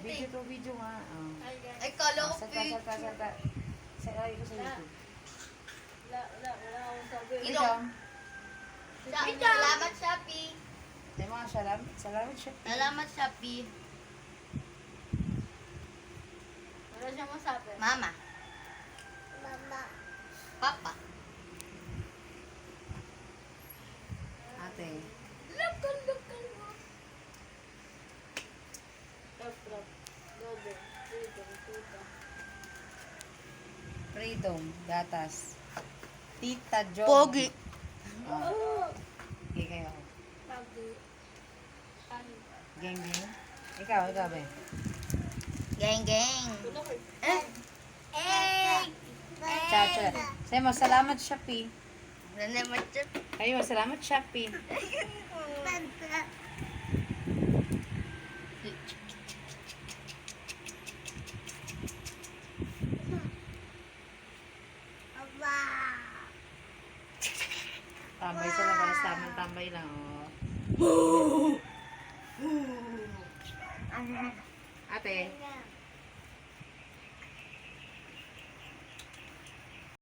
Video to, video nga. Oh. Ay, kala ko Salta. Salta ko sa YouTube. Wala akong sabi. Ikaw. Salamat, Shopee. May mga salamat siya. Salamat, Shopee. Wala siyang masabi. Mama. Papa. Ate. Lokan mo. Rap. Dobe. Tita. Freedom. Gatas. Tita Jo. Pogi. Oh. Okay, kayo. Pagi. Gang. Ikaw ba? Geng. Wala ko. Chacha. Sabi mo, salamat Shopee. Salamat, Shopee. Kayo, salamat Shopee. Tambay sa labas, tamang tambay lang, oh. Ate,